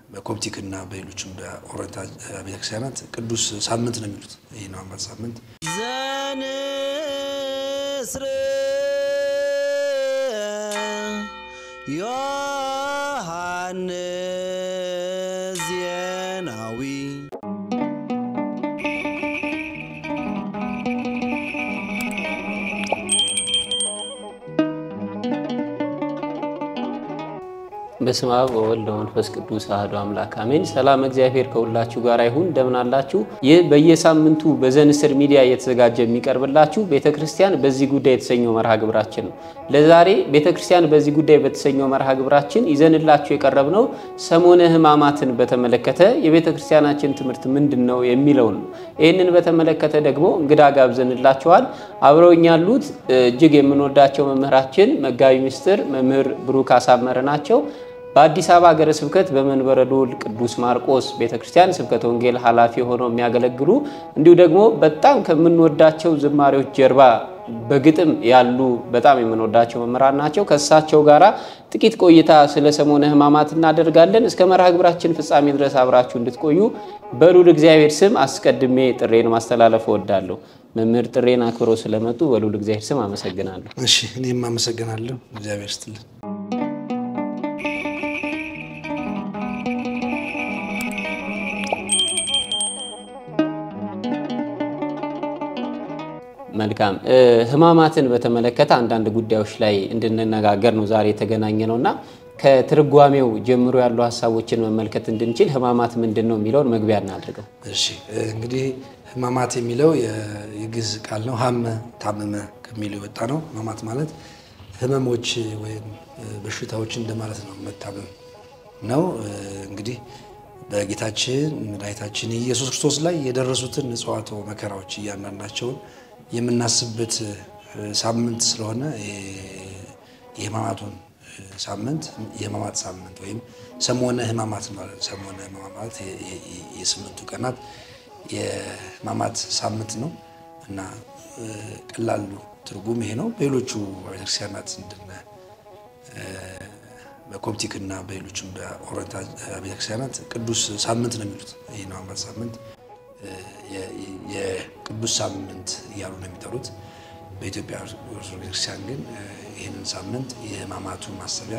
በኮፕቲክና በሌሎችም በኦሪየንታል ቤተክርስቲያናት ቅዱስ ሳምንት ነው የሚሉት። ይሄ ነው አማት ሳምንት ዘንስር ዮሐንስ ዜናዊ በስመ አብ ወወልድ ወመንፈስ ቅዱስ አሐዱ አምላክ አሜን። ሰላም እግዚአብሔር ከሁላችሁ ጋር ይሁን። እንደምን አላችሁ? ይህ በየሳምንቱ በዘንስር ሚዲያ እየተዘጋጀ የሚቀርብላችሁ ቤተክርስቲያን በዚህ ጉዳይ የተሰኘው መርሃ ግብራችን ነው። ለዛሬ ቤተክርስቲያን በዚህ ጉዳይ በተሰኘው መርሃ ግብራችን ይዘንላችሁ የቀረብነው ሰሞነ ሕማማትን በተመለከተ የቤተክርስቲያናችን ትምህርት ምንድነው የሚለው ነው። ይሄንን በተመለከተ ደግሞ እንግዳ ጋብዘንላችኋል። አብረውኝ ያሉት እጅግ የምንወዳቸው መምህራችን መጋቢ ምስጢር መምህር ብሩክ አሳመረ ናቸው። በአዲስ አበባ ሀገረ ስብከት በመንበረ ልዑል ቅዱስ ማርቆስ ቤተክርስቲያን ስብከተ ወንጌል ኃላፊ ሆነው የሚያገለግሉ እንዲሁ ደግሞ በጣም ከምንወዳቸው ዝማሬዎች ጀርባ በግጥም ያሉ በጣም የምንወዳቸው መምህራን ናቸው። ከሳቸው ጋራ ጥቂት ቆይታ ስለ ሰሞነ ሕማማት እናደርጋለን። እስከ መርሃ ግብራችን ፍጻሜ ድረስ አብራችሁ እንድትቆዩ በልዑል እግዚአብሔር ስም አስቀድሜ ጥሬን ማስተላለፍ እወዳለሁ። መምህር ጥሬን አክብረው ስለመጡ በልዑል እግዚአብሔር ስም አመሰግናለሁ። እሺ እኔም አመሰግናለሁ። እግዚአብሔር ይስጥልን። መልካም ሕማማትን በተመለከተ አንዳንድ ጉዳዮች ላይ እንድንነጋገር ነው ዛሬ የተገናኘነውና ከትርጓሜው ጀምሮ ያሉ ሐሳቦችን መመልከት እንድንችል ሕማማት ምንድነው የሚለውን መግቢያ እናድርገው። እሺ እንግዲህ ሕማማት የሚለው የግዕዝ ቃል ነው። ሐመ ታመመ ከሚለው የወጣ ነው። ሕማማት ማለት ህመሞች ወይም በሽታዎች እንደማለት ነው። መታመም ነው። እንግዲህ በጌታችን መድኃኒታችን ኢየሱስ ክርስቶስ ላይ የደረሱትን ንጽዋቶ መከራዎች እያንዳንዳቸውን የምናስብበት ሳምንት ስለሆነ የሕማማቱን ሳምንት የሕማማት ሳምንት ወይም ሰሞነ ሕማማት ማለት ሰሞነ ሕማማት የስምንቱ ቀናት የሕማማት ሳምንት ነው እና ቀላሉ ትርጉም ይሄ ነው። በሌሎቹ ቤተክርስቲያናት እንደነ በኮፕቲክና በሌሎችም በኦሪየንታል ቤተክርስቲያናት ቅዱስ ሳምንት ነው የሚሉት። ይሄ ነው ሕማማት ሳምንት የቅዱስ ሳምንት እያሉ ነው የሚጠሩት። በኢትዮጵያ ኦርቶዶክስ ቤተክርስቲያን ግን ይሄንን ሳምንት የሕማማቱ ማሰቢያ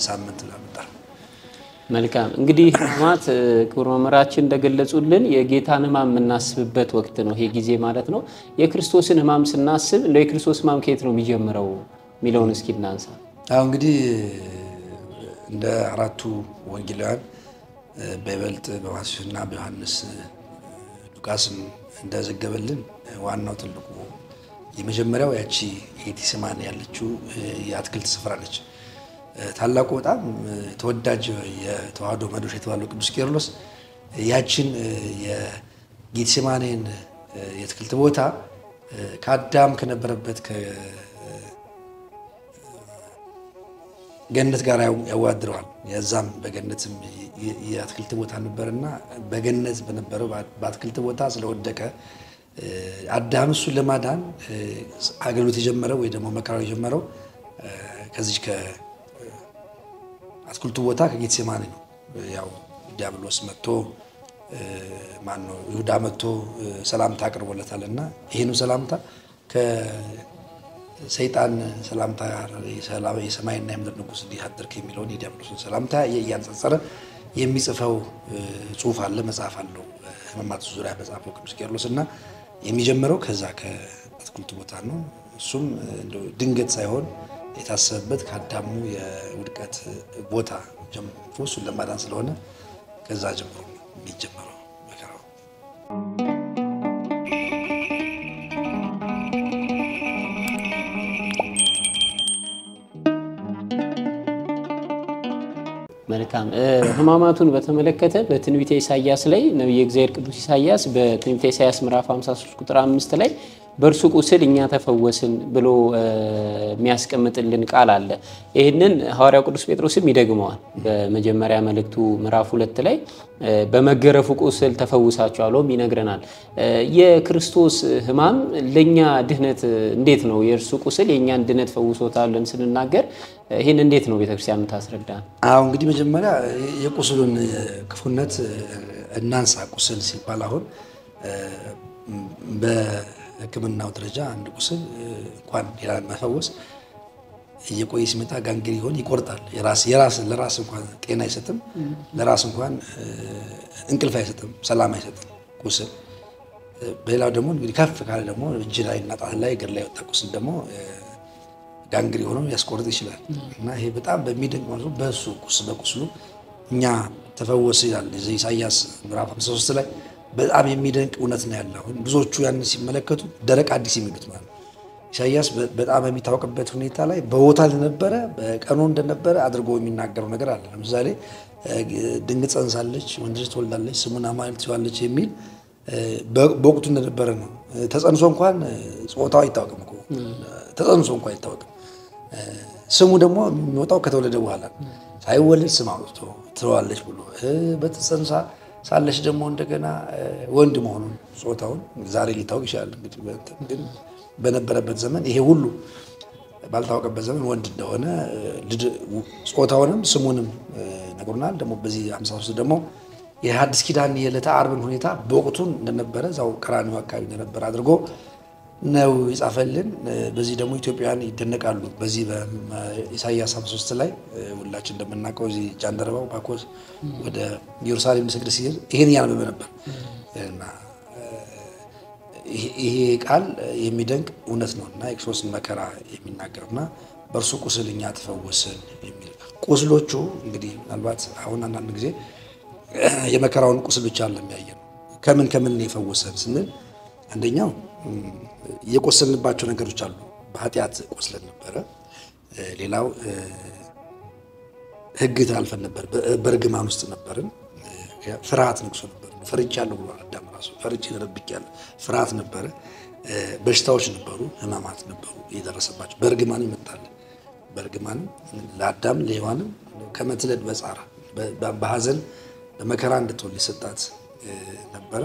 ሳምንት ለምጣር። መልካም እንግዲህ ሕማማት ክቡር መምህራችን እንደገለጹልን የጌታን ሕማም የምናስብበት ወቅት ነው። ይሄ ጊዜ ማለት ነው። የክርስቶስን ሕማም ስናስብ እንደ የክርስቶስ ሕማም ከየት ነው የሚጀምረው የሚለውን እስኪ እናንሳ። አሁን እንግዲህ እንደ አራቱ ወንጌላውያን በይበልጥ በማቴዎስና በዮሐንስ ሉቃስም እንደዘገበልን ዋናው ትልቁ የመጀመሪያው ያቺ ጌቴሴማኒ ያለችው የአትክልት ስፍራ ነች። ታላቁ በጣም ተወዳጅ የተዋህዶ መዶሻ የተባለው ቅዱስ ቄርሎስ ያችን የጌቴሴማኒን የአትክልት ቦታ ከአዳም ከነበረበት ገነት ጋር ያዋድረዋል። ያዛም በገነትም የአትክልት ቦታ ነበርና በገነት በነበረው በአትክልት ቦታ ስለወደቀ አዳም እሱን ለማዳን አገልግሎት የጀመረው ወይ ደግሞ መከራው የጀመረው ከዚህ ከአትክልቱ ቦታ ከጌቴሴማኒ ነው። ያው ዲያብሎስ መጥቶ ማነው ይሁዳ መጥቶ ሰላምታ አቅርቦለታልና ይሄን ሰላምታ ከሰይጣን ሰላምታ የሰማይና የምድር ንጉስ እንዲህ አደርክ የሚለውን የዲያብሎስን ሰላምታ ያንጸጸረ የሚጽፈው ጽሑፍ አለ፣ መጽሐፍ አለው። ሕማማት ዙሪያ በጻፈው ቅዱስ ቄርሎስና የሚጀምረው ከዛ ከአትክልቱ ቦታ ነው። እሱም ድንገት ሳይሆን የታሰበበት ከአዳሙ የውድቀት ቦታ ጀምሮ እሱን ለማዳን ስለሆነ ከዛ ጀምሮ የሚጀምረው መከራው። መልካም ሕማማቱን በተመለከተ በትንቢተ ኢሳይያስ ላይ ነብዩ እግዚአብሔር ቅዱስ ኢሳይያስ በትንቢተ ኢሳይያስ ምዕራፍ 53 ቁጥር 5 ላይ በእርሱ ቁስል እኛ ተፈወስን ብሎ የሚያስቀምጥልን ቃል አለ። ይህንን ሐዋርያው ቅዱስ ጴጥሮስም ይደግመዋል በመጀመሪያ መልእክቱ ምዕራፍ 2 ላይ በመገረፉ ቁስል ተፈውሳችኋልም ይነግረናል። የክርስቶስ ሕማም ለኛ ድህነት እንዴት ነው? የእርሱ ቁስል የኛን ድህነት ፈውሶታል ብለን ስንናገር ይህን እንዴት ነው ቤተክርስቲያን ታስረዳን? አዎ እንግዲህ መጀመሪያ የቁስሉን ክፉነት እናንሳ። ቁስል ሲባል አሁን በሕክምናው ደረጃ አንድ ቁስል እንኳን ሌላ መፈወስ እየቆየ ሲመጣ ጋንግሪዮን ይቆርጣል። ለራስ እንኳን ጤና አይሰጥም፣ ለራስ እንኳን እንቅልፍ አይሰጥም፣ ሰላም አይሰጥም ቁስል። በሌላው ደግሞ እንግዲህ ከፍ ካለ ደግሞ እጅ ላይ እና ጣት ላይ እግር ላይ ወጣ ቁስል ደግሞ ጋንግሪዮን ያስቆርጥ ይችላል። እና ይሄ በጣም በሚደንቅ መልኩ በቁስሉ እኛ ተፈወስ ይላል ኢሳይያስ ምዕራፍ 53 ላይ በጣም የሚደንቅ እውነት ነው ያለው። ብዙዎቹ ያን ሲመለከቱ ደረቅ አዲስ የሚሉት ማለት ነው። ኢሳይያስ በጣም የሚታወቅበት ሁኔታ ላይ በቦታ እንደነበረ በቀኑ እንደነበረ አድርጎ የሚናገረው ነገር አለ። ለምሳሌ ድንግል ጸንሳለች፣ ወንድ ልጅ ትወልዳለች፣ ስሙን አማኑኤል ትይዋለች የሚል በወቅቱ እንደነበረ ነው። ተጸንሶ እንኳን ጾታው አይታወቅም እኮ ተጸንሶ እንኳን አይታወቅም። ስሙ ደግሞ የሚወጣው ከተወለደ በኋላ ሳይወለድ ስም አውጥቶ ትለዋለች ብሎ በተጸንሳ ሳለች ደግሞ እንደገና ወንድ መሆኑን ጾታውን ዛሬ ሊታወቅ ይችላል። እንግዲህ ግን በነበረበት ዘመን ይሄ ሁሉ ባልታወቀበት ዘመን ወንድ እንደሆነ ጾታውንም ስሙንም ነግሮናል። ደግሞ በዚህ 53 ደግሞ የሐዲስ ኪዳን የዕለተ ዓርብን ሁኔታ በወቅቱ እንደነበረ እዛው ቀራንዮ አካባቢ እንደነበረ አድርጎ ነው ይጻፈልን። በዚህ ደግሞ ኢትዮጵያውያን ይደነቃሉ። በዚህ በኢሳይያስ 53 ላይ ሁላችን እንደምናውቀው እዚህ ጃንደረባው ባኮስ ወደ ኢየሩሳሌም ሊሰግድ ሲሄድ ይሄን ያነበበ ነበር እና ይሄ ቃል የሚደንቅ እውነት ነውና የክርስቶስን መከራ የሚናገርና በእርሱ ቁስል እኛ ተፈወስን የሚል ቁስሎቹ እንግዲህ ምናልባት አሁን አንዳንድ ጊዜ የመከራውን ቁስል ብቻ ለሚያየው ከምን የፈወሰን ስንል አንደኛው የቆሰልንባቸው ነገሮች አሉ። በኃጢአት ቆስለን ነበረ። ሌላው ሕግ ታልፈን ነበር። በእርግማን ውስጥ ነበርን። ፍርሃት ነግሶ ነበር። ፈርቻለሁ ብሏል አዳም ራሱ። ፈርቼ ተደብቄያለሁ። ፍርሃት ነበረ። በሽታዎች ነበሩ፣ ሕማማት ነበሩ የደረሰባቸው። በእርግማን ይመጣል። በእርግማን ለአዳም ለሔዋንም ከመትለድ በጻራ በሐዘን በመከራ እንድትወልድ የሰጣት ነበረ።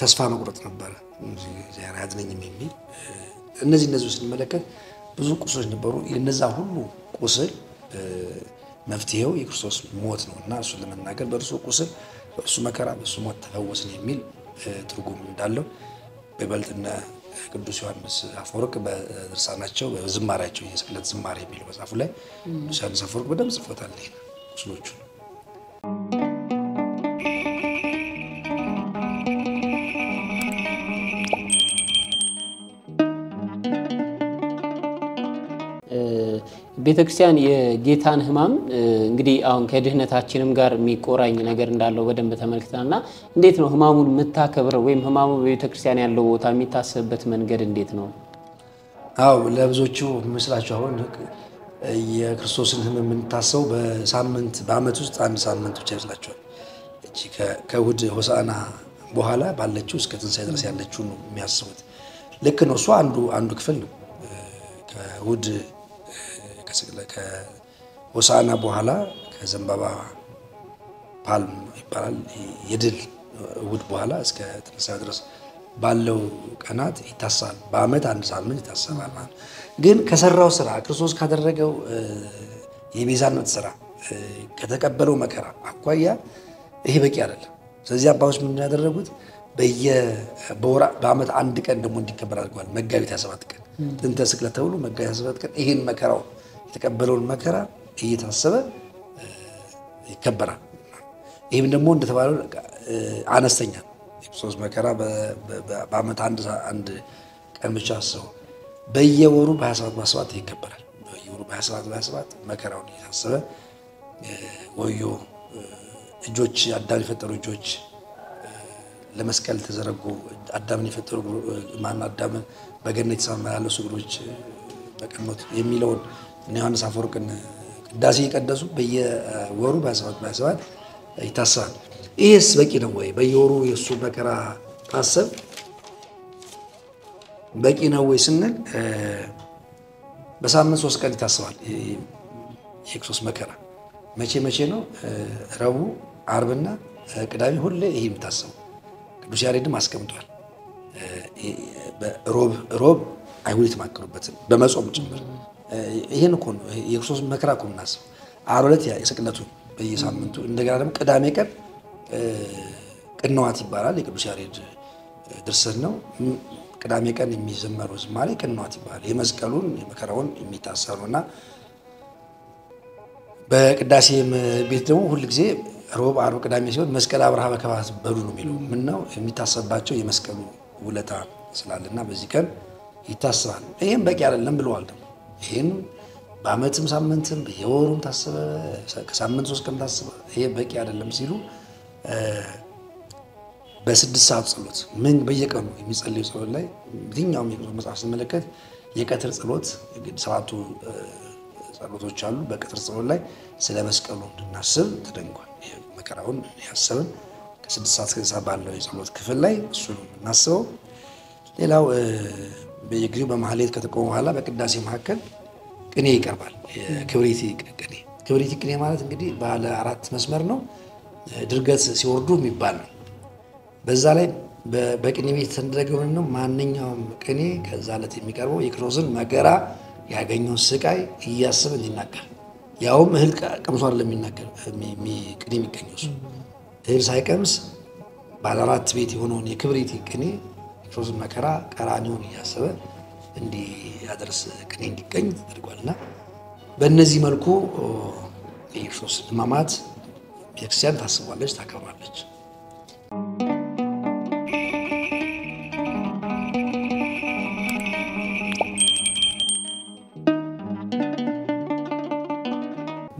ተስፋ መቁረጥ ነበረ። እግዚአብሔር ያድነኝም የሚል እነዚህ ስንመለከት ብዙ ቁስሎች ነበሩ። የነዛ ሁሉ ቁስል መፍትሄው የክርስቶስ ሞት ነውና እሱን ለመናገር በእርሱ ቁስል በእርሱ መከራ በእርሱ ሞት ተፈወስን የሚል ትርጉም እንዳለው በይበልጥ እነ ቅዱስ ዮሐንስ አፈወርቅ በድርሳናቸው በዝማሬያቸው የስቅለት ዝማሬ የሚለው መጽሐፉ ላይ ቅዱስ ዮሐንስ አፈወርቅ በደንብ ጽፎታል ቁስሎቹ። ቤተክርስቲያን የጌታን ሕማም እንግዲህ አሁን ከድህነታችንም ጋር የሚቆራኝ ነገር እንዳለው በደንብ ተመልክተናልና እንዴት ነው ሕማሙን የምታከብረው ወይም ሕማሙ በቤተክርስቲያን ያለው ቦታ የሚታሰብበት መንገድ እንዴት ነው? አዎ ለብዙዎቹ መስላችሁ አሁን የክርስቶስን ሕማም የምንታሰው በዓመት ውስጥ አንድ ሳምንት ብቻ ይመስላችኋል። እቺ ከእሑድ ሆሳዕና በኋላ ባለችው እስከ ትንሣኤ ድረስ ያለችው ነው የሚያስቡት። ልክ ነው። እሱ አንዱ ክፍል ነው። ከእሑድ ከሆሳዕና በኋላ ከዘንባባ ፓልም ይባላል የድል እሑድ በኋላ እስከ ትንሣኤ ድረስ ባለው ቀናት ይታሰባል። በዓመት አንድ ሳምንት ይታሰባል ማለት ግን ከሰራው ስራ ክርስቶስ ካደረገው የቤዛነት ስራ ከተቀበለው መከራ አኳያ ይሄ በቂ አይደለም። ስለዚህ አባቶች ምን ያደረጉት በዓመት አንድ ቀን ደግሞ እንዲከበር አድርገዋል። መጋቢት 27 ቀን ጥንተ ስቅለት ተብሎ መጋቢት 27 ቀን ይሄን መከራው የተቀበለውን መከራ እየታሰበ ይከበራል። ይህም ደግሞ እንደተባለው አነስተኛ የክርስቶስ መከራ በዓመት አንድ ቀን ብቻ አስበው በየወሩ በ27 ይከበራል። በየወሩ በ27 መከራውን እየታሰበ ወዮ እጆች አዳም የፈጠሩ እጆች ለመስቀል ተዘረጉ፣ አዳምን የፈጠሩ አዳምን በገነት የተመላለሱ እግሮች በቀኖት የሚለውን እነ ዮሐንስ አፈወርቅን ቅዳሴ እየቀደሱ በየወሩ በ27 ይታሰባል። ይህስ በቂ ነው ወይ? በየወሩ የእሱ መከራ ታሰብ በቂ ነው ወይ ስንል በሳምንት 3 ቀን ይታሰባል የክርስቶስ መከራ መቼ ነው ረቡዕ ዓርብና ቅዳሜ ሁሌ ይሄ የሚታሰበው ቅዱስ ያሬድም አስቀምጧል በሮብ አይሁድ የተማከሩበትን በመጾም ጭምር ይሄን እኮ ነው የክርስቶስ መከራ እኮ የምናስበው ዓርብ ዕለት የስቅለቱ በየሳምንቱ እንደገና ደግሞ ቅዳሜ ቀን ቅንዋት ይባላል የቅዱስ ያሬድ ድርሰት ነው ቅዳሜ ቀን የሚዘመረው ዝማሬ ቅንዋት ይባላል የመስቀሉን የመከራውን የሚታሰሩና በቅዳሴ ቤት ደግሞ ሁሉ ጊዜ ሮብ ዓርብ ቅዳሜ ሲሆን መስቀል አብርሃ በከባት በሉ ነው የሚለው ምነው የሚታሰባቸው የመስቀሉ ውለታ ስላለና በዚህ ቀን ይታሰባል ይሄን በቂ አይደለም ብለዋል ደግሞ ይሄን በአመትም ሳምንትም በየወሩም ታሰበ ከሳምንት 3 ቀን ታሰበ ይሄ በቂ አይደለም ሲሉ በ6 ሰዓት ጸሎት ምን በየቀኑ የሚጸልዩ ጸሎት ላይ የትኛውም የቅዱስ መጽሐፍ ስንመለከት የቀትር ጸሎት ሰዓቱ ጸሎቶች አሉ በቀትር ጸሎት ላይ ስለ መስቀሉ እንድናስብ ተደንጓል መከራውን ያሰብን ከ6 ሰዓት እስከ 9 ባለው የጸሎት ክፍል ላይ እሱ ነው እናስበው ሌላው በየጊዜው በመሐሌት ከተቆመ በኋላ በቅዳሴ መካከል ቅኔ ይቀርባል ክብሪቲ ቅኔ ማለት እንግዲህ ባለ 4 መስመር ነው ድርገት ሲወርዱ የሚባል ነው በዛ ላይ በቅኔ ቤት ተደረገው ነው ማንኛውም ቅኔ ከዛ ዕለት የሚቀርበው የክርስቶስን መከራ ያገኘውን ስቃይ እያሰበ ይናገር ያውም እህል ቀምሶ አይደለም የሚናገር ቅኔ የሚገኘው እህል ሳይቀምስ ባለ 4 ቤት የሆነውን የክብሪቲ ቅኔ የክርስቶስን መከራ ቀራንዮውን እያሰበ እንዲህ ያደርስ ቅኔ እንዲገኝ ተደርጓልና በእነዚህ መልኩ የክርስቶስ ሕማማት ቤተክርስቲያን ታስባለች ታከብራለች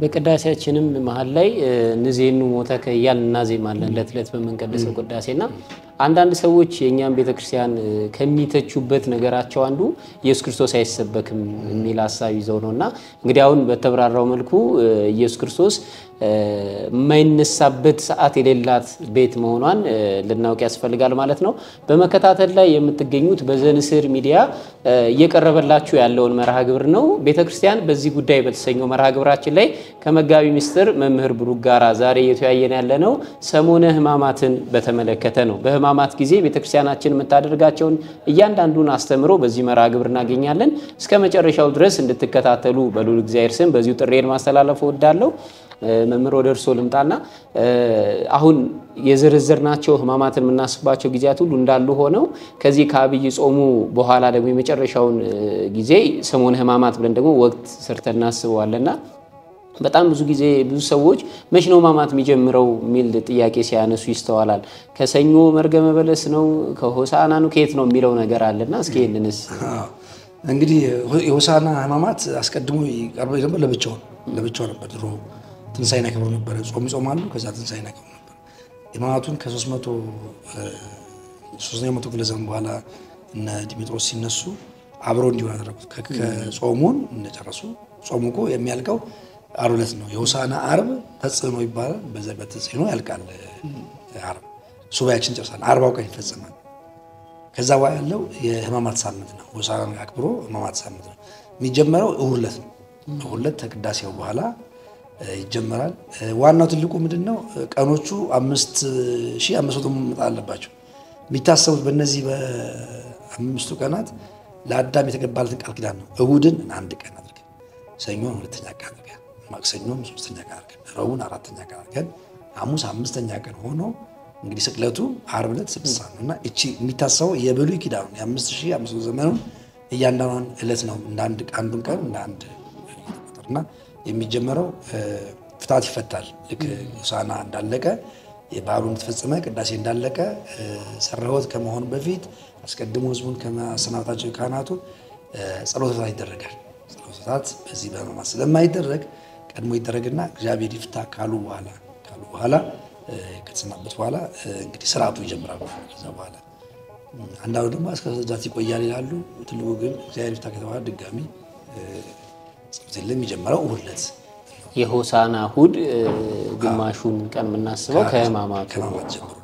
በቅዳሴያችንም መሃል ላይ ንዜኑ ሞተከ እያልን እናዜማለን ለትለት በመንቀደሰው ቅዳሴና አንዳንድ ሰዎች የኛም ቤተክርስቲያን ከሚተቹበት ነገራቸው አንዱ ኢየሱስ ክርስቶስ አይሰበክም የሚል ሐሳብ ይዘው ነውና እንግዲህ አሁን በተብራራው መልኩ ኢየሱስ ክርስቶስ የማይነሳበት ሰዓት የሌላት ቤት መሆኗን ልናውቅ ያስፈልጋል ማለት ነው በመከታተል ላይ የምትገኙት በዘንስር ሚዲያ እየቀረበላችሁ ያለውን መርሃ ግብር ነው ቤተክርስቲያን በዚህ ጉዳይ በተሰኘው መርሃ ግብራችን ላይ ከመጋቢ ሚስጥር መምህር ብሩክ ጋራ ዛሬ እየተያየን ያለነው ሰሞነ ሕማማትን በተመለከተ ነው በሕማማት ጊዜ ቤተክርስቲያናችን የምታደርጋቸውን እያንዳንዱን አስተምሮ በዚህ መርሃ ግብር እናገኛለን እስከ መጨረሻው ድረስ እንድትከታተሉ በሉል እግዚአብሔር ስም በዚሁ ጥሬን ማስተላለፍ ወዳለው መምህር ወደ እርሶ ልምጣና አሁን የዘረዘርናቸው ሕማማትን የምናስባቸው ጊዜያት ሁሉ እንዳሉ ሆነው ከዚህ ከአብይ ጾሙ በኋላ ደግሞ የመጨረሻውን ጊዜ ሰሞነ ሕማማት ብለን ደግሞ ወቅት ሰርተን እናስበዋለና በጣም ብዙ ጊዜ ብዙ ሰዎች መቼ ነው ሕማማት የሚጀምረው ሚል ጥያቄ ሲያነሱ ይስተዋላል ከሰኞ መርገመ በለስ ነው ከሆሳና ነው ከየት ነው የሚለው ነገር አለና እስኪ እንንስ እንግዲህ የሆሳና ሕማማት አስቀድሞ ይቀርበው ነበር ለብቻው ነበር ድሮ ትንሳኤና ክብር ነበር ጾም ይጾማሉ ከዛ ትንሳኤና ክብር ነበር ሕማማቱን ከ300 መቶ ክፍለ ዘመን በኋላ እነ ዲሜጥሮስ ሲነሱ አብረው እንዲሆን አደረጉት ከጾሙን እንደጨረሱ ጾሙ እኮ የሚያልቀው ዓርብ ዕለት ነው የሆሳና ዓርብ ተጽኖ ይባላል በዛ በተጽኖ ያልቃል ዓርብ ሱባኤያችን ጨርሰን 40 ቀን ይፈጸማል ከዛ በኋላ ያለው የሕማማት ሳምንት ነው ሆሳና አክብሮ ሕማማት ሳምንት ነው የሚጀመረው እሁድ ዕለት ነው እሁድ ዕለት ተቅዳሴው በኋላ ይጀመራል ዋናው ትልቁ ምንድነው ቀኖቹ 5500 መጣ አለባቸው የሚታሰቡት በእነዚህ በ5 ቀናት ለአዳም የተገባለትን ቃል ኪዳን ነው እሁድን አንድ ቀን አድርገን ሰኞን ሁለተኛ ቀን አድርገን ማክሰኞን ሶስተኛ ቀን አድርገን ረቡዕን አራተኛ ቀን አድርገን ሐሙስ አምስተኛ ቀን ሆኖ እንግዲህ ስቅለቱ ዓርብ ዕለት 6 ሰዓት ነውና እቺ የሚታሰበው የብሉይ ኪዳኑ የ5500 ዘመኑን እያንዳንዱን ዕለት ነው እንደ አንዱን ቀን እንደ አንድ ቁጥርና የሚጀመረው ፍታት ይፈታል ልክ ሆሳና እንዳለቀ የበዓሉን ተፈጸመ ቅዳሴ እንዳለቀ ሰራሁት ከመሆኑ በፊት አስቀድሞ ህዝቡን ከማሰናበታቸው ካህናቱ ጸሎት ይደረጋል ጸሎት በዚህ በሕማማት ስለማይደረግ ቀድሞ ይደረግና እግዚአብሔር ይፍታ ካሉ በኋላ ከተሰናበት በኋላ እንግዲህ ስርዓቱ ይጀምራል ከዛ በኋላ አንዳንዱ ደግሞ እስከ ሰዓት ይቆያል ይላሉ ትልቁ ግን እግዚአብሔር ይፍታ ከተባለ ድጋሚ ጸሎት የሚጀምረው እሁድ ዕለት የሆሳና እሁድ ግማሹን ቀን የምናስበው ከሕማማት ጀምሮ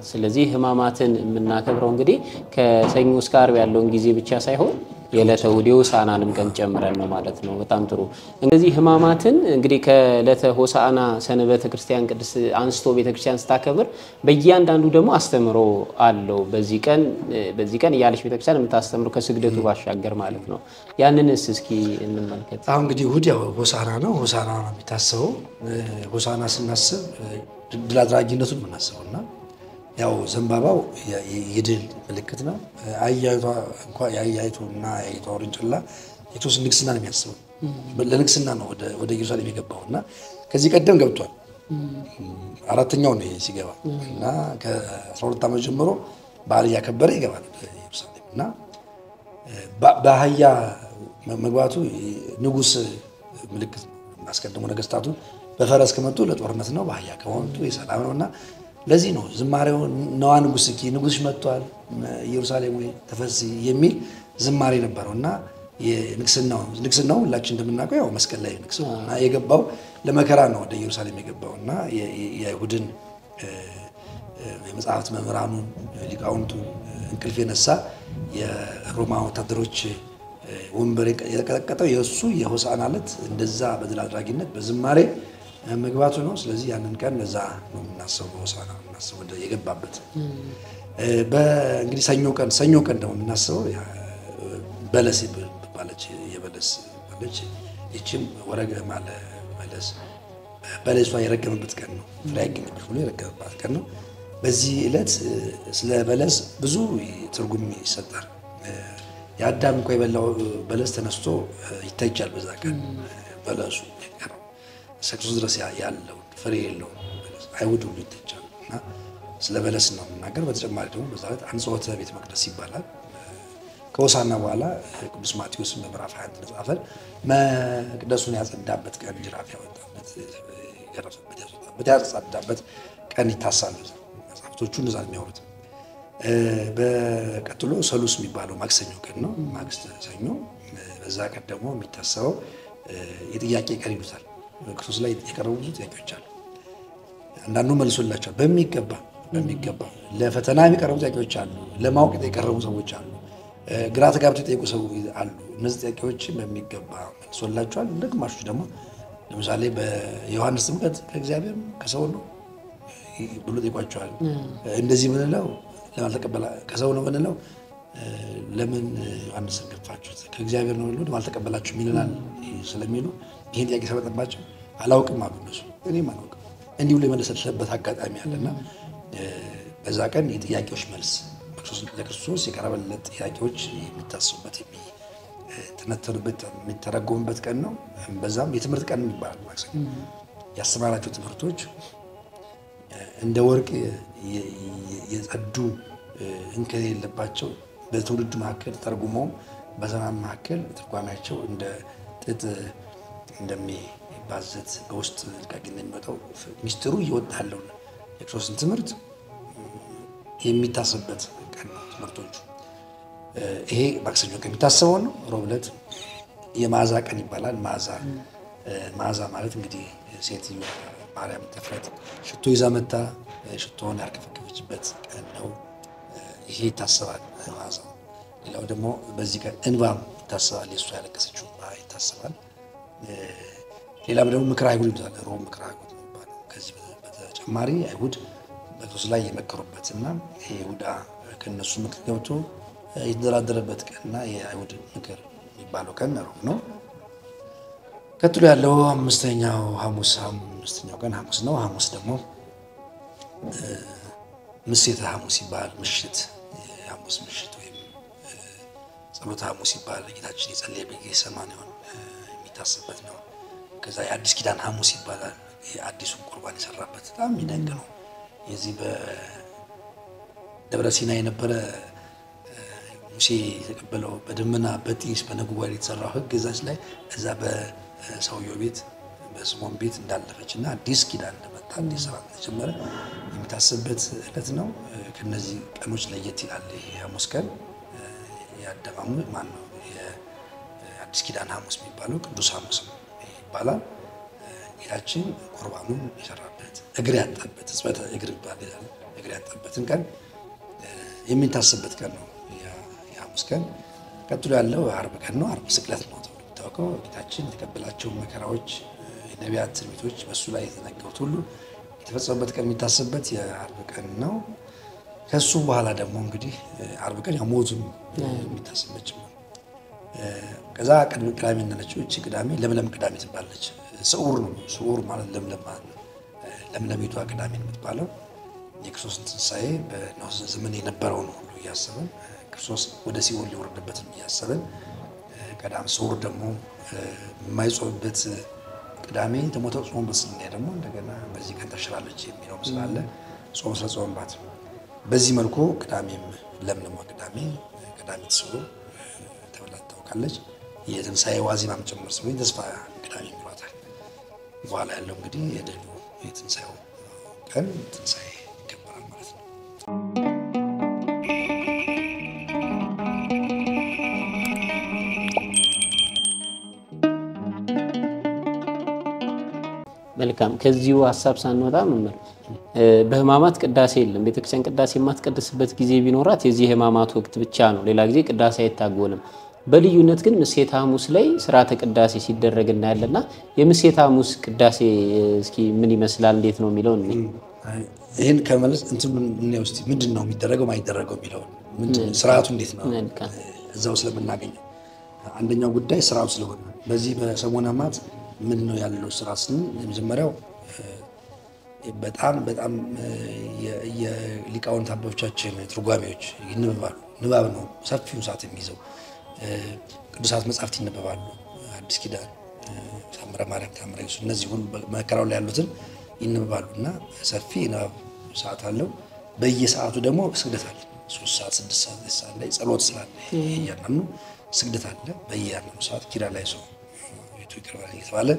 ስለዚህ ሕማማትን የምናከብረው እንግዲህ ከሰኞ እስከ ዓርብ ያለውን ጊዜ ብቻ ሳይሆን የዕለተ እሑድ ሆሳዕናንም ቀን ጨምረን ነው ማለት ነው። በጣም ጥሩ። እንግዲህ ሕማማትን እንግዲህ ከዕለተ ሆሳዕና ሰንበተ ክርስቲያን ቅድስት አንስቶ ቤተክርስቲያን ስታከብር በእያንዳንዱ ደግሞ አስተምሮ አለው። በዚህ ቀን እያለች ቤተክርስቲያን የምታስተምረው ከስግደቱ ባሻገር ማለት ነው። ያንንስ እስኪ እንመልከት። አሁን እንግዲህ እሑድ ያው ሆሳዕና ነው። ሆሳዕና ነው የሚታሰበው። ሆሳዕና ስናስብ ድል አድራጊነቱን የምናስበውና ያው ዘንባባው የድል ምልክት ነው። አያይቱና የአይቷ ውርንጭላ የክርስቶስ ንግስና ነው የሚያስበው። ለንግስና ነው ወደ ኢየሩሳሌም የገባውና ከዚህ ቀደም ገብቷል። አራተኛው ነው ሲገባ እና ከ12 ዓመት ጀምሮ በዓል እያከበረ ይገባል ኢየሩሳሌም እና በአህያ መግባቱ ንጉስ ምልክት ነው። አስቀድሞ ነገስታቱ በፈረስ ከመጡ ለጦርነት ነው፣ በአህያ ከመጡ የሰላም ነውና ለዚህ ነው ዝማሬው ነዋ ንጉስኪ ንጉስሽ መጥቷል ኢየሩሳሌም ወይ ተፈሲ የሚል ዝማሬ ነበረውና ንግስናው ሁላችን እንደምናውቀው ያው መስቀል ላይ ንግስና የገባው ለመከራ ነው ወደ ኢየሩሳሌም የገባውና የይሁድን የመጽሐፍት መምህራኑን ሊቃውንቱ እንቅልፍ የነሳ የሮማ ወታደሮች ወንበር የቀጠቀጠው የእሱ የሆሳዕና ዕለት እንደዛ በድል አድራጊነት በዝማሬ መግባቱ ነው። ስለዚህ ያንን ቀን ለዛ ነው የምናስበው። ሆሳዕና የምናስበው ወደ የገባበት በእንግዲህ ሰኞ ቀን ደግሞ የምናስበው በለስ ባለች የበለስ ባለች እቺም ወረገ ማለት በለሷ የረገመበት ቀን ነው። ፍሬ አይገኝበት ብሎ የረገመበት ቀን ነው። በዚህ ዕለት ስለ በለስ ብዙ ትርጉም ይሰጣል። የአዳም እንኳን የበላው በለስ ተነስቶ ይታያል በዛ ቀን በለሱ የቀረው ሰክሱ ድረስ ያለው ፍሬ የለው በለስ አይሁድ ሁሉ ይታያል እና ስለ በለስ ነው የምናገር። በተጨማሪ ደግሞ በዛ ዕለት አንጾተ ቤተ መቅደስ ይባላል። ከሆሳዕና በኋላ ቅዱስ ማቴዎስ በምዕራፍ 21 ተጻፈ መቅደሱን ያጸዳበት ቀን ጅራፍ ያወጣበት የገረፈበት ያጸዳበት ቀን ይታሰባል። መጽሐፍቶቹ እንደዛ የሚያወሩት በቀጥሎ ሰሉስ የሚባለው ማክሰኞ ቀን ነው። ማክሰኞ በዛ ቀን ደግሞ የሚታሰበው የጥያቄ ቀን ይሉታል። ክርስቶስ ላይ የቀረቡ ብዙ ጥያቄዎች አሉ። አንዳንዱ መልሶላቸዋል በሚገባ ለፈተና የሚቀርቡ ጥያቄዎች አሉ። ለማወቅ የቀረቡ ሰዎች አሉ። ግራ ተጋብተው የጠየቁ ሰዎች አሉ። እነዚህ ጥያቄዎች በሚገባ መልሶላቸዋል። ግማሾች ደግሞ ለምሳሌ በዮሐንስ ጥምቀት ከእግዚአብሔር ከሰው ነው ብሎ ጠይቋቸዋል። እንደዚህ ምንለው ለማልተቀበላ ከሰው ነው ምንለው ለምን ዮሐንስን ገፋችሁት ከእግዚአብሔር ነው ብሎ ማልተቀበላችሁም ይልናል ስለሚሉ ይሄን ጥያቄ ሰበጠባቸው። አላውቅም አሉ እነሱ። እኔም አላውቅም እንዲህ ብሎ የመለሰበት አጋጣሚ አለና በዛ ቀን የጥያቄዎች መልስ ለክርስቶስ የቀረበለት ጥያቄዎች የሚታሰቡበት የሚተነተኑበት የሚተረጎሙበት ቀን ነው። በዛም የትምህርት ቀን ይባላል። ማክሰኞ ያስተማራቸው ትምህርቶች እንደ ወርቅ የጸዱ እንከን የሌለባቸው በትውልድ መካከል ተርጉመው በዘመን መካከል ትርጓሜያቸው እንደ ጥጥ እንደሚባዘት በውስጥ ልቃቂ እንደሚወጣው ሚስጥሩ እየወጣ ያለው የክርስቶስን ትምህርት የሚታሰብበት ቀን ነው። ትምህርቶቹ ይሄ ማክሰኞ ቀን የሚታሰበው ነው። ሮብ ዕለት የመዓዛ ቀን ይባላል። መዓዛ ማለት እንግዲህ ሴትዮ ማርያም ተፍረት ሽቶ ይዛ መጣ ሽቶውን ያርከፈከፈችበት ቀን ነው። ይሄ ይታሰባል መዓዛ። ሌላው ደግሞ በዚህ ቀን እንባም ይታሰባል። የእሷ ያለቀሰችው ይታሰባል። ሌላም ደግሞ ምክረ አይሁድ ይባላል። ሮብ ምክረ አይሁድ ይባላል። ከዚህ በተጨማሪ አይሁድ በክርስቶስ ላይ የመከሩበትና ይሁዳ ከነሱ ምክር ገብቶ የተደራደረበት ቀንና የአይሁድ ምክር የሚባለው ቀን ሮብ ነው። ቀጥሎ ያለው አምስተኛው ቀን ሐሙስ ነው። ሐሙስ ደግሞ ምሴተ ሐሙስ ይባላል። ምሽት የሐሙስ ምሽት ወይም ጸሎተ ሐሙስ ይባላል። ጌታችን የጸለየበት ጌቴሴማኒ የሚታሰብበት ነው። ከዛ የአዲስ ኪዳን ሐሙስ ይባላል። የአዲሱን ቁርባን የሰራበት በጣም የሚደንቅ ነው። የዚህ በደብረ ሲና የነበረ ሙሴ የተቀበለው በደመና በጢስ በነጎድጓድ የተሰራው ሕግ እዛች ላይ እዛ በሰውየው ቤት በስምዖን ቤት እንዳለፈችና አዲስ ኪዳን እንደመጣ አዲስ ስራ እንደጀመረ የሚታሰብበት ዕለት ነው። ከነዚህ ቀኖች ለየት ይላል። ይሄ ሐሙስ ቀን የአዳም ማን ነው የአዲስ ኪዳን ሐሙስ የሚባለው ቅዱስ ሐሙስ ይባላል። ጌታችን ቁርባኑን የሰራበት እግር ያጠበበት ሕጽበተ እግር ይባላል። እግር ያጠበበትን ቀን የሚታሰብበት ቀን ነው የሐሙስ ቀን። ቀጥሎ ያለው ዓርብ ቀን ነው። ዓርብ ስቅለት ነው ተብሎ የሚታወቀው። ጌታችን የተቀበላቸው መከራዎች፣ የነቢያት ትንቢቶች በእሱ ላይ የተነገሩት ሁሉ የተፈጸመበት ቀን የሚታሰብበት የዓርብ ቀን ነው። ከሱ በኋላ ደግሞ እንግዲህ ዓርብ ቀን ያው ሞቱን የሚታሰብበት ነው። ከዛ ቅዳሜ እንደነችው እቺ ቅዳሜ ለምለም ቅዳሜ ትባላለች። ስዑር ነው። ስዑር ማለት ለምለም ማለት ነው። ለምለሚቷ ቅዳሜ የምትባለው የክርስቶስ ትንሣኤ በኖህ ዘመን የነበረውን ሁሉ እያሰብን ክርስቶስ ወደ ሲኦል ሊወርድበትን እያሰብን ቀዳም ስዑር ደግሞ የማይጾምበት ቅዳሜ ደግሞ ተጾሞበት ስናይ ደግሞ እንደገና በዚህ ቀን ተሽራለች የሚለው ስላለ ጾም ስለጾምባት በዚህ መልኩ ቅዳሜም ለምለሟ ቅዳሜ ቀዳሚት ስዑር ተብላ ትታወቃለች። የትንሣኤ ዋዜማም ጭምር ስለሆነ ተስፋ ቅዳሜ ይሏታል። በኋላ ያለው እንግዲህ የድሉ የትንሣኤው ቀን ትንሣኤ ይከበራል ማለት ነው። መልካም ከዚሁ ሐሳብ ሳንወጣ መምህር በህማማት ቅዳሴ የለም። ቤተክርስቲያን ቅዳሴ የማትቀድስበት ጊዜ ቢኖራት የዚህ ህማማት ወቅት ብቻ ነው። ሌላ ጊዜ ቅዳሴ አይታጎልም። በልዩነት ግን ምሴተ ሐሙስ ላይ ሥርዓተ ቅዳሴ ሲደረግ እናያለና የምሴተ ሐሙስ ቅዳሴ እስኪ ምን ይመስላል እንዴት ነው የሚለው ነው። ይሄን ከመለስ እንትን ምን ውስጥ ምንድነው የሚደረገው ማይደረገው የሚለው ስርዓቱ እንዴት ነው እዛው ስለምናገኘው አንደኛው ጉዳይ ስርዓቱ ስለሆነ በዚህ በሰሙነ ሕማማት ምንድነው ያለው ስርዓት ስንል የመጀመሪያው በጣም የሊቃውንት አባቶቻችን ትርጓሜዎች ይነበባሉ። ንባብ ነው ሰፊውን ሰዓት የሚይዘው። ቅዱሳት መጻሕፍት ይነበባሉ። አዲስ ኪዳን፣ ታምረ ማርያም፣ ታምረ ኢየሱስ እነዚህ ሁሉ መከራው ላይ ያሉትን ይነበባሉና ሰፊ ንባብ ሰዓት አለው። በየሰዓቱ ደግሞ ስግደት አለ። 3 ሰዓት 6 ሰዓት ላይ ጸሎት ስላለ ያንኑ ስግደት አለ። በየያንኑ ሰዓት ኪዳን ላይ ሰው ይቅርባል እየተባለ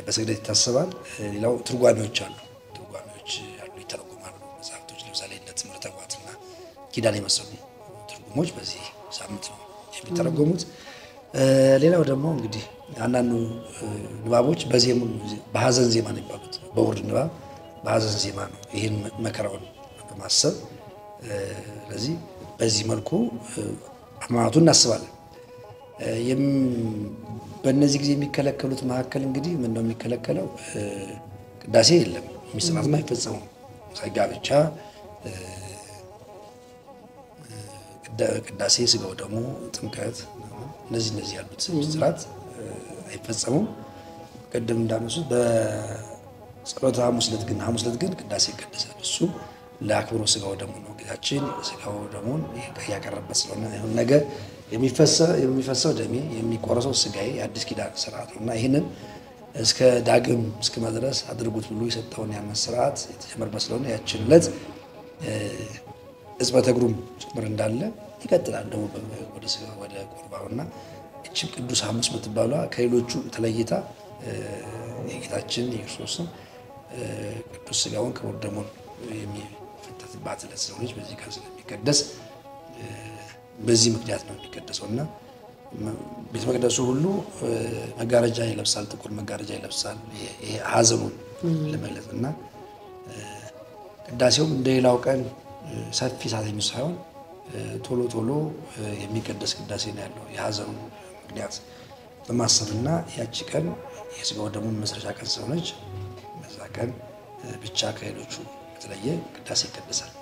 በስግደት ይታሰባል። ሌላው ትርጓሜዎች አሉ። ትርጓሜዎች አሉ ይተረጎማሉ መጽሐፍቶች። ለምሳሌ እነ ትምህርተ ኅቡዓትና ኪዳን የመሰሉ ትርጉሞች በዚህ ሳምንት ነው የሚተረጎሙት። ሌላው ደግሞ እንግዲህ አንዳንዱ ንባቦች በሐዘን ዜማ ነው የሚባሉት። በውርድ ንባብ በሐዘን ዜማ ነው ይህን መከራውን በማሰብ ስለዚህ በዚህ መልኩ ሕማማቱን እናስባለን። በእነዚህ ጊዜ የሚከለከሉት መካከል እንግዲህ ምንድነው የሚከለከለው? ቅዳሴ የለም፣ ሚስጥራትም አይፈጸሙም። ጋብቻ፣ ቅዳሴ፣ ስጋው ደግሞ፣ ጥምቀት እነዚህ ያሉት ሚስጥራት አይፈጸሙም። ቀደም እንዳነሱት በጸሎተ ሐሙስ ዕለት ግን ቅዳሴ ይቀደሳል። እሱ ለአክብሮ ስጋው ደግሞ ነው። ጌታችን ስጋው ደሙን ያቀረበበት ስለሆነ ይሁን ነገር የሚፈሰው ደሜ የሚቆረሰው ስጋዬ የአዲስ ኪዳን ስርዓት ነውና ይህንን እስከ ዳግም እስከ መድረስ አድርጉት ብሎ የሰጠውን ያን ስርዓት የተጀመረበት ስለሆነ ያችን ዕለት ሕጽበተ እግሩም ጭምር እንዳለ ይቀጥላል። ደግሞ ወደ ቁርባኑና እቺም ቅዱስ ሐሙስ የምትባሏ ከሌሎቹ ተለይታ የጌታችን የክርስቶስን ቅዱስ ስጋውን ክቡር ደሙን የሚፈተትባት ዕለት ስለሆነች በዚህ ቀን ስለሚቀደስ በዚህ ምክንያት ነው የሚቀደሰውና ቤተ መቅደሱ ሁሉ መጋረጃ ይለብሳል፣ ጥቁር መጋረጃ ይለብሳል። ይሄ ሐዘኑን ለመግለጽና ቅዳሴውም እንደሌላው ቀን ሰፊ ሰዓት የሚወስድ ሳይሆን ቶሎ የሚቀደስ ቅዳሴ ነው ያለው። የሐዘኑን ምክንያት በማሰብና ያቺ ቀን የሥጋው ደሙን መስረቻ ቀን ስለሆነች በዛ ቀን ብቻ ከሌሎቹ በተለየ ቅዳሴ ይቀደሳል።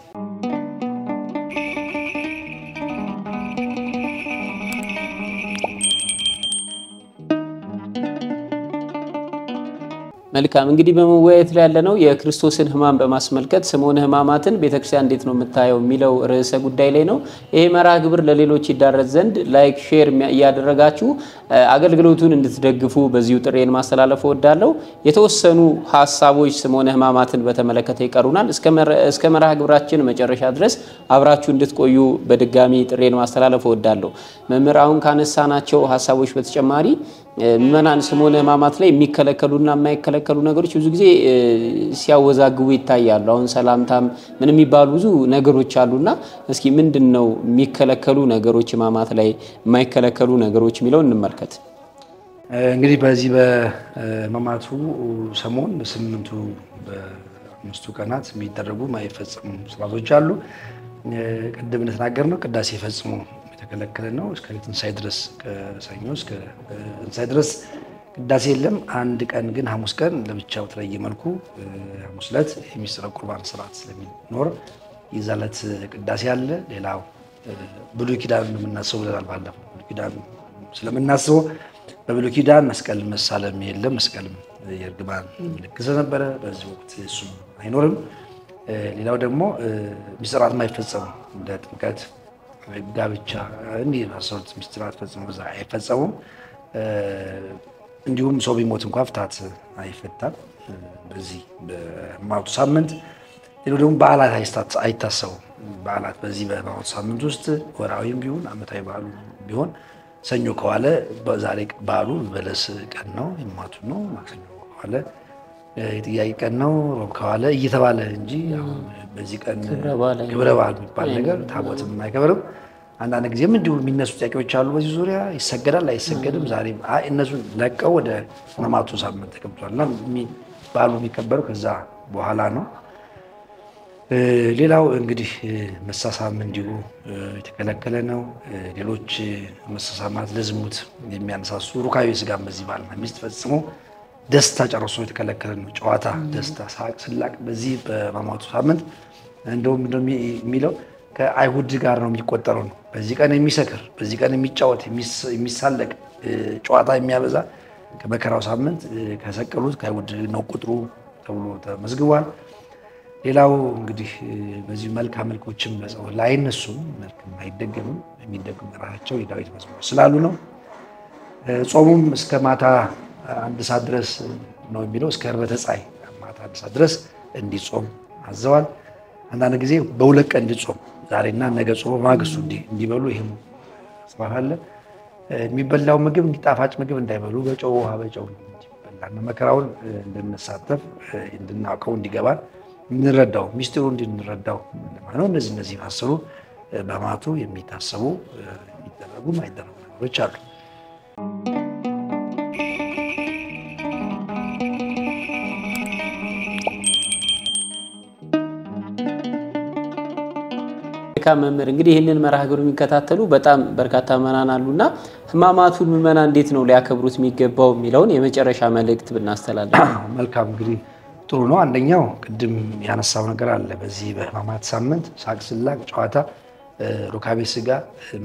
መልካም እንግዲህ በመወያየት ላይ ያለነው የክርስቶስን ሕማም በማስመልከት ሰሙነ ሕማማትን ቤተክርስቲያን እንዴት ነው የምታየው የሚለው ርዕሰ ጉዳይ ላይ ነው። ይሄ መርሃ ግብር ለሌሎች ይዳረስ ዘንድ ላይክ ሼር እያደረጋችሁ አገልግሎቱን እንድትደግፉ በዚሁ ጥሬን ማስተላለፍ እወዳለሁ። የተወሰኑ ሐሳቦች ሰሙነ ሕማማትን በተመለከተ ይቀሩናል። እስከ መርሃ ግብራችን መጨረሻ ድረስ አብራችሁ እንድትቆዩ በድጋሚ ጥሬን ማስተላለፍ እወዳለሁ። መምህር አሁን ካነሳናቸው ሐሳቦች በተጨማሪ ምእመናን ሰሙነ ሕማማት ላይ የሚከለከሉና የማይከለከሉ ነገሮች ብዙ ጊዜ ሲያወዛግቡ ይታያሉ። አሁን ሰላምታም ምን የሚባሉ ብዙ ነገሮች አሉና እስኪ ምንድነው የሚከለከሉ ነገሮች ሕማማት ላይ የማይከለከሉ ነገሮች የሚለው እንመልከት። እንግዲህ በዚህ በሕማማቱ ሰሞን በስምንቱ አምስቱ ቀናት የሚደረጉ ማይፈጸሙ ስርዓቶች አሉ። ቅድም እንደተናገርነው ቅዳሴ ፈጽሞ የተከለከለ ነው። እስከ ትንሣኤ ድረስ ከሰኞ እስከ ትንሣኤ ድረስ ቅዳሴ የለም። አንድ ቀን ግን ሐሙስ ቀን ለብቻው በተለየ መልኩ ሐሙስ ዕለት የሚስጥረ ቁርባን ስርዓት ስለሚኖር ይዛለት ቅዳሴ አለ። ሌላው ብሉይ ኪዳን የምናስበው ብለናል ባለፈው። ብሉይ ኪዳን ስለምናስበው በብሉይ ኪዳን መስቀል መሳለም የለም። መስቀልም የእርግማን ምልክት ነበረ። በዚህ ወቅት እሱ አይኖርም። ሌላው ደግሞ ሚስጥራት የማይፈጸሙ እንደ ጥምቀት፣ ጋብቻ እንዲህ የመሳሰሉት ሚስጥራት ፈጽሞ በዛ አይፈጸሙም። እንዲሁም ሰው ቢሞት እንኳን ፍታት አይፈታም በዚህ በሕማማቱ ሳምንት። ሌላው ደግሞ በዓላት አይታሰቡም። በዓላት በዚህ በሕማማቱ ሳምንት ውስጥ ወርሃዊም ቢሆን ዓመታዊ በዓሉ ቢሆን ሰኞ ከዋለ በዛሬ በዓሉ በለስ ቀን ነው ሕማማቱ ነው። ማክሰኞ ከዋለ የጥያቄ ቀን ነው፣ ሮብ ከዋለ እየተባለ እንጂ አሁን በዚህ ቀን ክብረ በዓል የሚባል ነገር ታቦትም አይከበርም። አንዳንድ ጊዜም እንዲሁ የሚነሱ ጥያቄዎች አሉ በዚህ ዙሪያ። ይሰገዳል አይሰገድም? ዛሬም እነሱን ለቀው ወደ ሕማማቱ ሳምንት ተቀምጧልና በዓሉ የሚከበረው ከዛ በኋላ ነው። ሌላው እንግዲህ መሳሳም እንዲሁ የተከለከለ ነው። ሌሎች መሳሳማት ለዝሙት የሚያነሳሱ ሩካቤ ሥጋም በዚህ ባልና ሚስት ፈጽሞ ደስታ ጨርሶ የተከለከለ ነው። ጨዋታ፣ ደስታ፣ ሳቅ፣ ስላቅ በዚህ በሕማማቱ ሳምንት እንደውም የሚለው ከአይሁድ ጋር ነው የሚቆጠረው ነው። በዚህ ቀን የሚሰክር፣ በዚህ ቀን የሚጫወት፣ የሚሳለቅ፣ ጨዋታ የሚያበዛ ከመከራው ሳምንት ከሰቀሉት ከአይሁድ ነው ቁጥሩ ተብሎ ተመዝግቧል። ሌላው እንግዲህ በዚህ መልካም መልኮችም በጸሎት ላይ አይነሱም፣ መልክም አይደገምም። የሚደገሙ ራሳቸው የዳዊት መዝሙር ስላሉ ነው። ጾሙም እስከ ማታ 1 ሰዓት ድረስ ነው የሚለው። እስከ ዕርበተ ፀሐይ ማታ 1 ሰዓት ድረስ እንዲጾም አዘዋል። አንዳንድ ጊዜ በሁለት ቀን እንዲጾም ዛሬና ነገ ጾሞ ማግስቱ እንዲበሉ ይሄም ስርዓት አለ። የሚበላው ምግብ እንዲጣፋጭ ምግብ እንዳይበሉ በጨው ውሃ በጨው እንዲበላና መከራውን እንድንሳተፍ እንድናውቀው እንዲገባን እንረዳው ሚስጥሩ እንድንረዳው ማለት ነው። እነዚህ ማሰሩ በሕማማቱ የሚታሰቡ የሚደረጉ ማይደረጉ ነገሮች አሉ። መምህር እንግዲህ ይህንን መርሃ ግብር የሚከታተሉ በጣም በርካታ ምዕመናን አሉና ሕማማቱን ምዕመናን እንዴት ነው ሊያከብሩት የሚገባው የሚለውን የመጨረሻ መልእክት ብናስተላልፍ መልካም። እንግዲህ ጥሩ ነው። አንደኛው ቅድም ያነሳው ነገር አለ። በዚህ በሕማማት ሳምንት ሳቅ፣ ስላቅ፣ ጨዋታ፣ ሩካቤ ሥጋ፣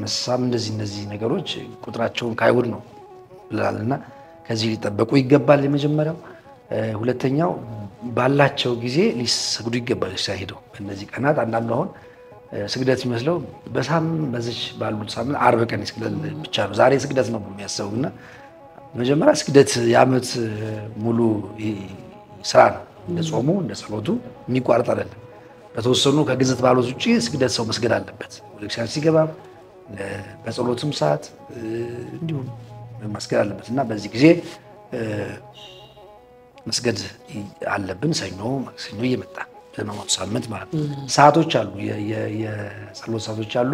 መሳም እነዚህ ነገሮች ቁጥራቸውን ከአይሁድ ነው ብለናልና ከዚህ ሊጠበቁ ይገባል። የመጀመሪያው። ሁለተኛው ባላቸው ጊዜ ሊሰግዱ ይገባል። ሲያሄደው በእነዚህ ቀናት አንዳንዱ አሁን ስግደት የሚመስለው በሳምንት በዚች ባሉት ሳምንት ዓርብ ቀን ይስግደል ብቻ ነው። ዛሬ ስግደት ነው የሚያስበውና መጀመሪያ ስግደት የዓመት ሙሉ ስራ ነው። እንደ ጾሙ እንደ ጸሎቱ የሚቋረጥ አይደለም። በተወሰኑ ከግዝት ባሉት ውጪ ስግደት ሰው መስገድ አለበት። ወለክሲያን ሲገባ በጸሎትም ሰዓት እንዲሁም መስገድ አለበት እና በዚህ ጊዜ መስገድ አለብን። ሰኞ ማክሰኞ እየመጣ በሕማማቱ ሳምንት ማለት ነው። ሰዓቶች አሉ፣ የጸሎት ሰዓቶች አሉ።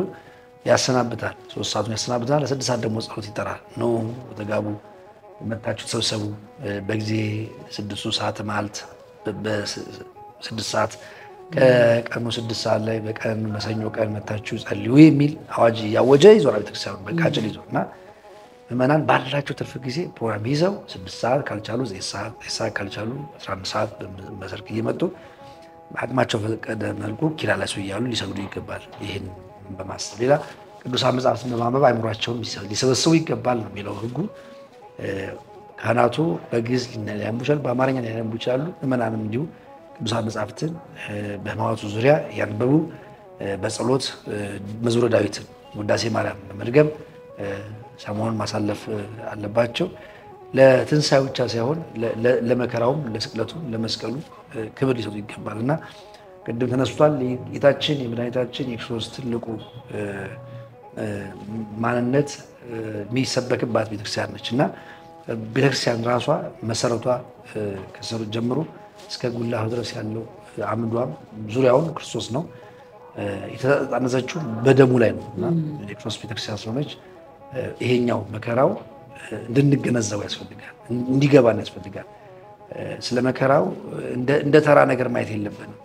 ያሰናብታል። 3 ሰዓቱን ያሰናብታል። ለ6 ሰዓት ደግሞ ጸሎት ይጠራል። ነው ተጋቡ፣ መጣችሁ ተሰብሰቡ፣ በጊዜ 6 ሰዓት ማለት በ6 ሰዓት ከቀኑ 6 ሰዓት ላይ በቀን በሰኞ ቀን መጣችሁ ጸልዩ የሚል አዋጅ ያወጀ ይዞራል ቤተክርስቲያኑ በቃጭል ይዞ እና ምዕመናን ባላቸው ትርፍ ጊዜ ፕሮግራም ይዘው 6 ሰዓት ካልቻሉ 9 ሰዓት ካልቻሉ 15 ሰዓት በሰርክ እየመጡ አቅማቸው ፈቀደ መልኩ ኪራላሱ እያሉ ሊሰግዱ ይገባል። ይህን በማሰብ ሌላ ቅዱሳን መጻሕፍትን በማንበብ አእምሯቸውን ሊሰበስቡ ይገባል ነው የሚለው ሕጉ። ካህናቱ በግዕዝ ሊያነቡ ይችላሉ፣ በአማርኛ ሊያነቡ ይችላሉ። ምዕመናንም እንዲሁ ቅዱሳን መጻሕፍትን በሕማማቱ ዙሪያ ያንበቡ በጸሎት መዝሙረ ዳዊትን ውዳሴ ማርያም በመድገም ሰሞኑን ማሳለፍ አለባቸው። ለትንሣኤው ብቻ ሳይሆን ለመከራውም፣ ለስቅለቱም፣ ለመስቀሉ ክብር ሊሰጡ ይገባል እና ቅድም ተነስቷል። ጌታችን የመድኃኒታችን የክርስቶስ ትልቁ ማንነት የሚሰበክባት ቤተክርስቲያን ነች እና ቤተክርስቲያን ራሷ መሰረቷ ከስሩ ጀምሮ እስከ ጉልላቱ ድረስ ያለው አምዷም ዙሪያውን ክርስቶስ ነው። የተጣነዘችው በደሙ ላይ ነው እና የክርስቶስ ቤተክርስቲያን ስለሆነች ይሄኛው መከራው እንድንገነዘበው ያስፈልጋል፣ እንዲገባን ያስፈልጋል። ስለ መከራው እንደ ተራ ነገር ማየት የለብንም።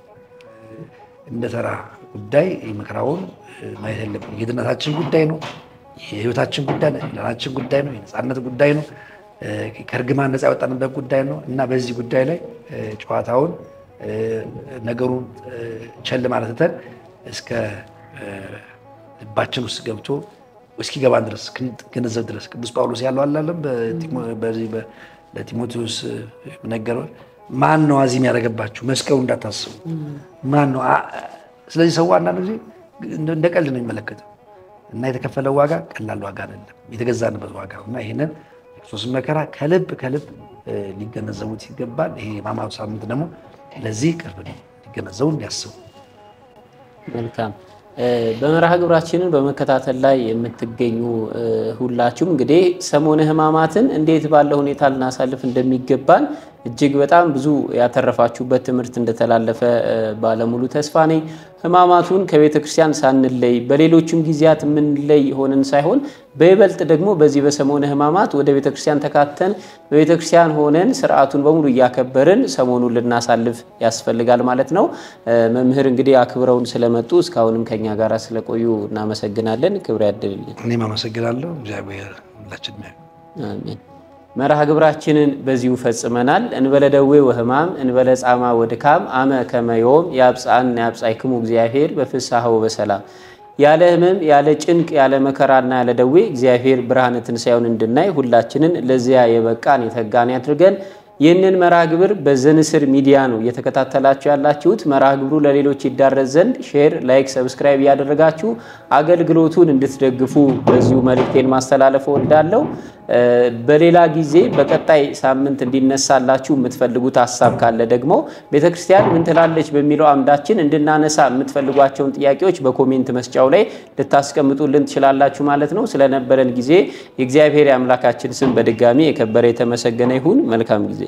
እንደ ተራ ጉዳይ መከራውን ማየት የለብንም። የድነታችን ጉዳይ ነው። የህይወታችን ጉዳይ ነው። የላናችን ጉዳይ ነው። የነጻነት ጉዳይ ነው። ከርግማን ነፃ ያወጣንበት ጉዳይ ነው እና በዚህ ጉዳይ ላይ ጨዋታውን ነገሩን ቸል ማለት ትተን እስከ ልባችን ውስጥ ገብቶ እስኪገባን ድረስ ገነዘብ ድረስ ቅዱስ ጳውሎስ ያለው አላለም ለጢሞቴዎስ ነገረው። ማን ነው አዚም ያደረገባችሁ? መስቀሉ እንዳታስቡ ማን ነው? ስለዚህ ሰው አንዳንድ ጊዜ እንደ ቀልድ ነው የሚመለከተው እና የተከፈለው ዋጋ ቀላል ዋጋ አይደለም፣ የተገዛንበት ዋጋ እና ይሄንን ክርስቶስ መከራ ከልብ ሊገነዘቡት ይገባል። ይሄ የሕማማቱ ሳምንት ደግሞ ለዚህ ቅርብ ነው፣ ሊገነዘቡ እንዲያስቡ። መልካም በመርሃ ግብራችንን በመከታተል ላይ የምትገኙ ሁላችሁም እንግዲህ ሰሞነ ሕማማትን እንዴት ባለ ሁኔታ ልናሳልፍ እንደሚገባን እጅግ በጣም ብዙ ያተረፋችሁበት ትምህርት እንደተላለፈ ባለሙሉ ተስፋ ነኝ። ሕማማቱን ከቤተ ክርስቲያን ሳንለይ በሌሎችም ጊዜያት የምንለይ ሆነን ሳይሆን በይበልጥ ደግሞ በዚህ በሰሞነ ሕማማት ወደ ቤተ ክርስቲያን ተካተን በቤተ ክርስቲያን ሆነን ስርዓቱን በሙሉ እያከበርን ሰሞኑን ልናሳልፍ ያስፈልጋል ማለት ነው። መምህር እንግዲህ አክብረውን ስለመጡ እስካሁንም ከኛ ጋር ስለቆዩ እናመሰግናለን። ክብር ያድልልን። እኔም አመሰግናለሁ። እግዚአብሔር ሁላችንም አሜን። መርሃ ግብራችንን በዚሁ ፈጽመናል። እንበለ ደዌ ወሕማም እንበለ ጻማ ወድካም አመ ከመዮም ያብጻን ያብጻይክሙ እግዚአብሔር በፍስሐው በሰላም። ያለ ህመም ያለ ጭንቅ ያለ መከራና ያለ ደዌ እግዚአብሔር ብርሃነ ትንሣኤውን እንድናይ ሁላችንን ለዚያ የበቃን የተጋን ያድርገን። ይህንን መርሃ ግብር በዘንስር ሚዲያ ነው እየተከታተላችሁ ያላችሁት። መርሃ ግብሩ ለሌሎች ይዳረስ ዘንድ ሼር፣ ላይክ፣ ሰብስክራይብ ያደረጋችሁ አገልግሎቱን እንድትደግፉ በዚሁ መልእክቴን ማስተላለፍ እወዳለሁ። በሌላ ጊዜ በቀጣይ ሳምንት እንዲነሳላችሁ የምትፈልጉት ሐሳብ ካለ ደግሞ ቤተክርስቲያን ምን ትላለች በሚለው አምዳችን እንድናነሳ የምትፈልጓቸውን ጥያቄዎች በኮሜንት መስጫው ላይ ልታስቀምጡልን ትችላላችሁ ማለት ነው። ስለነበረን ጊዜ የእግዚአብሔር አምላካችን ስም በድጋሚ የከበረ የተመሰገነ ይሁን። መልካም ጊዜ